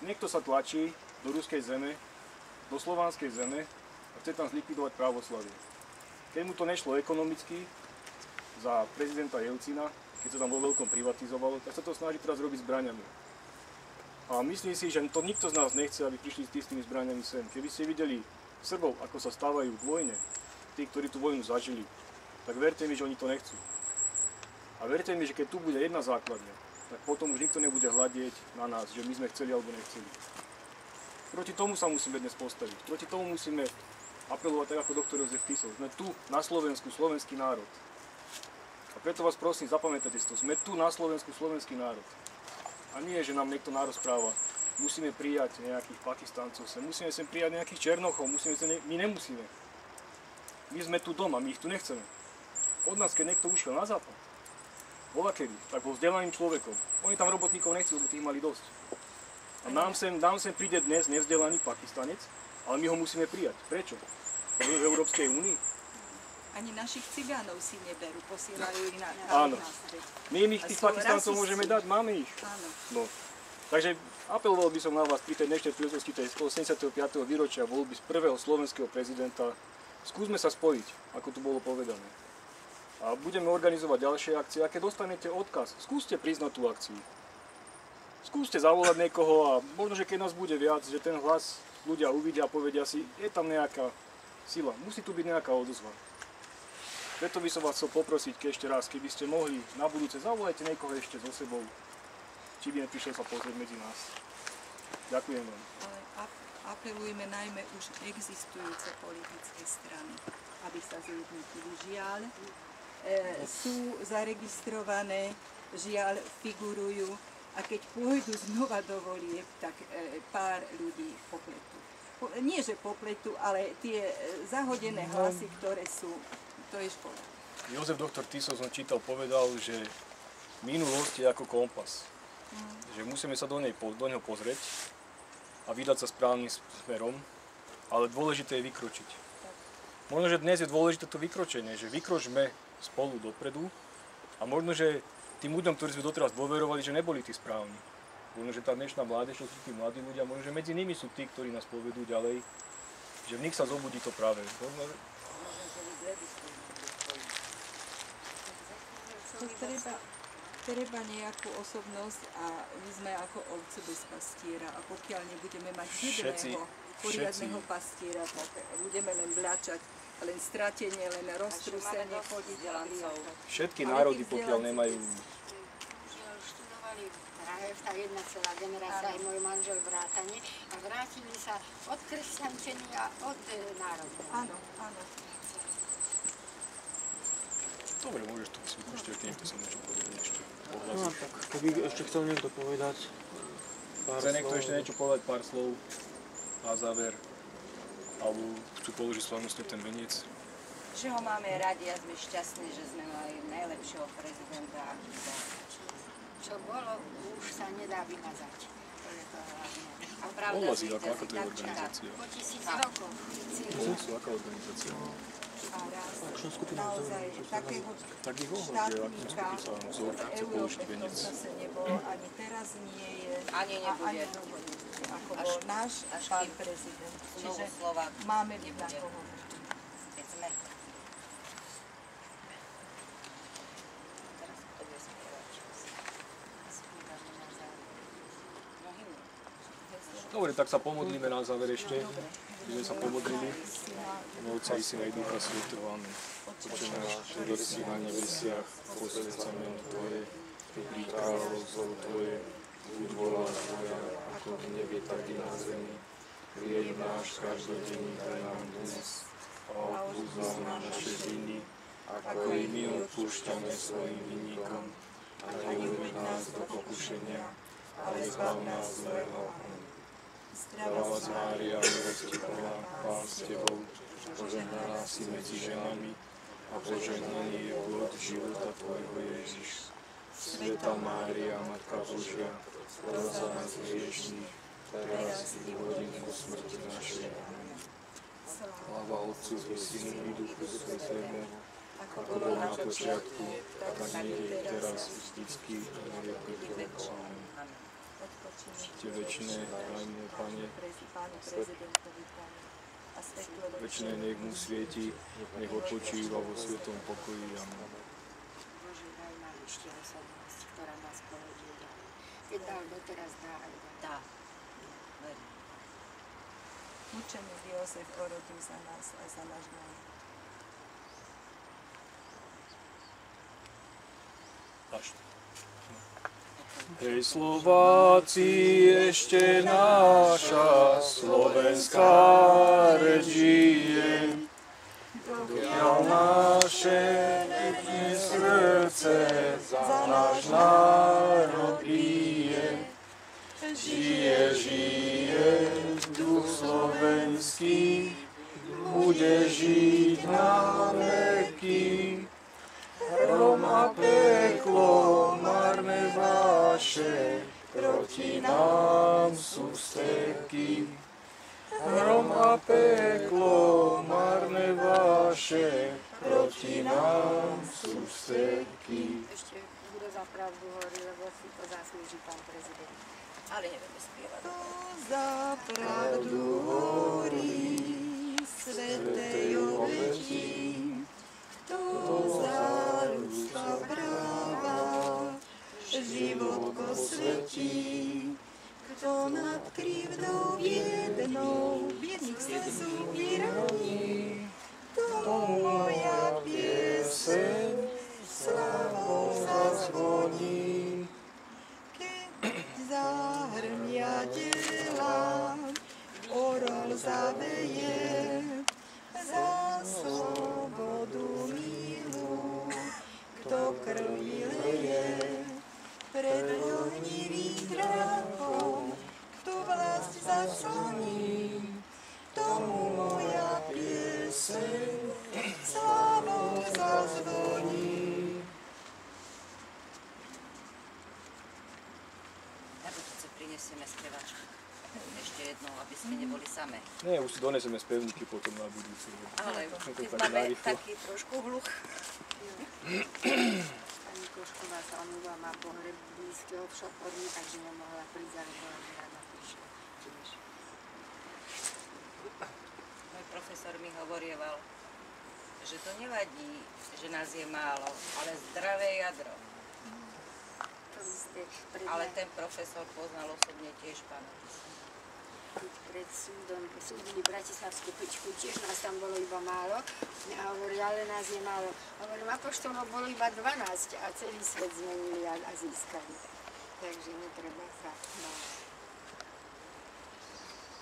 Niekto sa tlačí do ruskej zeme, do slovanskej zeme a chce tam zlikvidovať pravoslavie. Keď mu to nešlo ekonomicky za prezidenta Jelcina, keď sa tam vo veľkom privatizovalo, tak sa to snaží teraz robiť zbraňami. A myslím si, že to nikto z nás nechce, aby prišli s tými zbraňami sem. Keby ste videli Srbov, ako sa stávajú k vojne, tí, ktorí tú vojnu zažili, tak verte mi, že oni to nechcú. A verte mi, že keď tu bude jedna základňa, tak potom už nikto nebude hľadieť na nás, že my sme chceli alebo nechceli. Proti tomu sa musíme dnes postaviť. Proti tomu musíme apelovať tak ako doktor Jozef Tiso. Sme tu na Slovensku, slovenský národ. A preto vás prosím, zapamätajte si to. Sme tu na Slovensku, slovenský národ. A nie, že nám niekto nározpráva. Musíme prijať nejakých Pakistáncov sem, musíme sem prijať nejakých Černochov, my nemusíme. My sme tu doma, my ich tu nechceme. Od nás, keď niekto ušiel na západ, Volakedy, tak bol vzdelaným človekom. Oni tam robotníkov nechcú, lebo tých mali dosť. A nám sem príde dnes nevzdelaný Pakistanec, ale my ho musíme prijať. Prečo? Lebo v Európskej únii. Ani našich cigánov si neberú, posielajú ich na Áno. svet. My im ich tých Pakistancov môžeme dať, máme ich. Áno. No. Takže apeloval by som na vás pri tej dnešnej príležitosti tej 85. výročia voľby z prvého slovenského prezidenta. Skúsme sa spojiť, ako tu bolo povedané. A budeme organizovať ďalšie akcie. A keď dostanete odkaz, skúste prísť na tú akciu. Skúste zavolať niekoho a možno, že keď nás bude viac, že ten hlas ľudia uvidia a povedia si, je tam nejaká sila, musí tu byť nejaká odozva. Preto by som vás chcel poprosiť ešte raz, keby ste mohli na budúce, zavolajte niekoho ešte so sebou, či by neprišiel sa pozrieť medzi nás. Ďakujem vám. Ale apelujme najmä už existujúce politické strany, aby sa zjednotili. Žiaľ, sú zaregistrované, žiaľ, figurujú a keď pôjdu znova do volieb, tak pár ľudí popletú. Nie, že popletú, ale tie zahodené hlasy, ktoré sú, to je škoda. Jozef doktor Tiso, som čítal, povedal, že minulosť je ako kompas. Že musíme sa do neho pozrieť a vydať sa správnym smerom, ale dôležité je vykročiť. Možno, že dnes je dôležité to vykročenie, že vykročme spolu dopredu a možno, že tým ľuďom, ktorí sme doteraz dôverovali, že neboli tí správni. Možno, že tá dnešná mládež, to sú tí mladí ľudia, možno, že medzi nimi sú tí, ktorí nás povedú ďalej, že v nich sa zobudí to práve. Treba nejakú osobnosť a my sme ako ovce bez pastiera a pokiaľ nebudeme mať jedného poriadneho pastiera, tak budeme len bľačať, len stratenie, len roztrúsenie, chodiť a liakať. Všetky národy, pokiaľ nemajú... Študovali tá jedna celá generácia, aj môj manžel vrátane, a vrátili sa od kresťančenia, od národov. Áno, áno. Dobre, môžeš to ešte, niekto sa niečo povedať ešte. No tak, keby ešte chcel niekto povedať pár Chce niekto slov. ešte niečo povedať, pár slov na záver? Alebo chcú položiť slavnostne ten veniec? Že ho máme radi a sme šťastní, že sme mali najlepšieho prezidenta. Čo bolo, už sa nedá vymazať. To je to hlavne. A pravda Povedzí, ako to je organizácia? po 1000 rokov. Sú aká organizácia? A raz Akčná skupina naozaj takého Tak ich ohľad, že akým štátnika spôsobom sa v chce Európe položiť v tom veniec. čase nebol, ani teraz nie je. Ani nebude. A ani nebude. Ako bol náš až pán kým prezident. znovu Čiže Slovák máme byť na nebude. koho. Keď sme. Teraz to bude spievať. Spívame na záver. No hymnu. Dobre, tak sa pomodlíme na záver ešte. My sme sa pomodlili. Otca i Syna i Ducha Svätého. Amen. Oče náš, ktorý si na nebesiach, posväť sa meno Tvoje, príď kráľovstvo Tvoje, buď vôľa Tvoja, ako v nebi, tak i na zemi. Chlieb náš každodenný daj nám dnes a odpúsť nám naše viny, ako i my odpúšťame svojim vinníkom. A neuveď nás do pokušenia, ale zbav nás zlého. Zdravá z Mária, milosti plná, Pán s Tebou, požehnaná si medzi ženami a požehnaný je plod života Tvojho Ježiš. Svätá Mária, Matka Božia, pros za nás hriešných, teraz i v hodinu smrti našej. Amen. Sláva Otcu i Synu i Duchu Svätému, ako bolo na počiatku, tak nie je teraz vždycky, a na veky vekov. Amen. Tie večné, tajné, Pane, večné nech mu svieti, nech odpočíva vo svetom pokoji. Amen. Bože, daj nám ešte osobnosť, ktorá nás povedie ďalej. Keď dal doteraz, dá aj ďalej. Dá. Mučený Jozef orodil za nás a za náš národ. Až. Hej Slováci, ešte naša slovenská reč žije, dokiaľ naše dnes srdce za náš národ bije. Žije duch slovenský, bude žiť na veky, hrom a peklo proti nám sústeky. Hrom a peklo, marné váše, proti nám sústeky. Ešte kto za pravdu hovorí, lebo si to zaslúži pán prezident. Ale nevieme spievať. Kto za pravdu hovorí, svätej obeti, kto za ľudstva práva, život posvetí, kto nad krivdou biednou, biedných slzu vyraní, tomu moja pieseň slávou zazvoní. Keď zahrmia diela, orol zaveje, za slobodu milu, kto krv vyleje, pred ohnivých dráhov, kto vlast zacloní, tomu moja pieseň slávou zazvoní. Na budúce prinesieme spevačku. Ešte jednou, aby sme neboli samé. Nie, už si doneseme spevníky potom na budúci. Ale keď tak máme narýchlo. taký trošku hluch. Pani Košková sa omýva, má pohreb blízkeho v Šoporni, takže nemohla prísť, ale bola by rada prišla tiež. Môj profesor mi hovorieval, že to nevadí, že nás je málo, ale zdravé jadro. To isté. Ale ten profesor poznal osobne tiež pána Tisu. Pred súdom súdili Bratislavskú Pečku, tiež nás tam bolo iba málo. A hovorí, ale nás je málo. Hovorím, apoštolov bolo iba 12 a celý svet zmenili a získali. Takže netreba sa báť.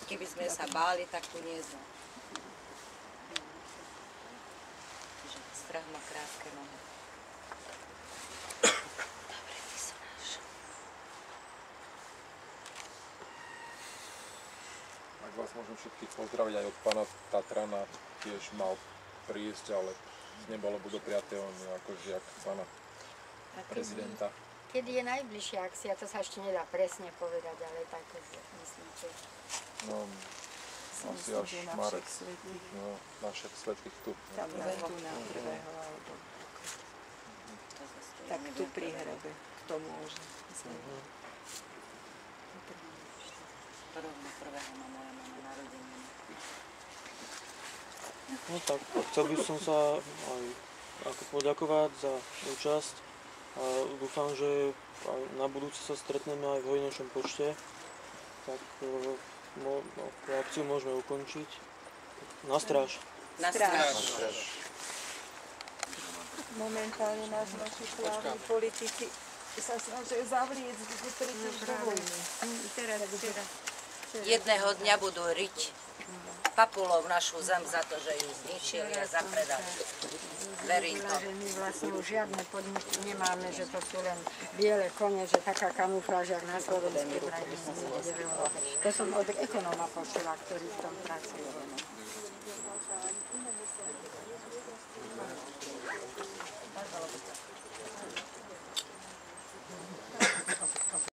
Keby sme sa báli, tak tu nie sme. Že strach má krátke nohy. Dobre, ty sú náš. Tak vás môžem všetkých pozdraviť aj od pána Tatrana, tiež mal prísť, ale nebolo mu dopriaté, on je ako žiak pána prezidenta. Kedy je najbližšia akcia, to sa ešte nedá presne povedať, ale tak myslíte. No, asi až marec. No, našich svätých tu. Tam tu na prvého alebo tak tu pri hrabe, kto môže. Prvého má moja mama narodeniny. No tak, chcel by som sa aj ako poďakovať za účasť a dúfam, že aj na budúce sa stretneme aj v hojnejšom počte. Tak akciu môžeme ukončiť. Na stráž. Na stráž. Momentálne nás naši hlavní politici sa snažia zavliecť do tretej vojny. Jedného dňa budú riť Papulov našu zem za to, že ju zničili a zapredali. Verím to. Že my vlastne už žiadne podniky nemáme, že to sú len biele kone, že taká kamufláž, jak na Slovensku brali. To som od ekonóma počula, ktorý v tom pracuje.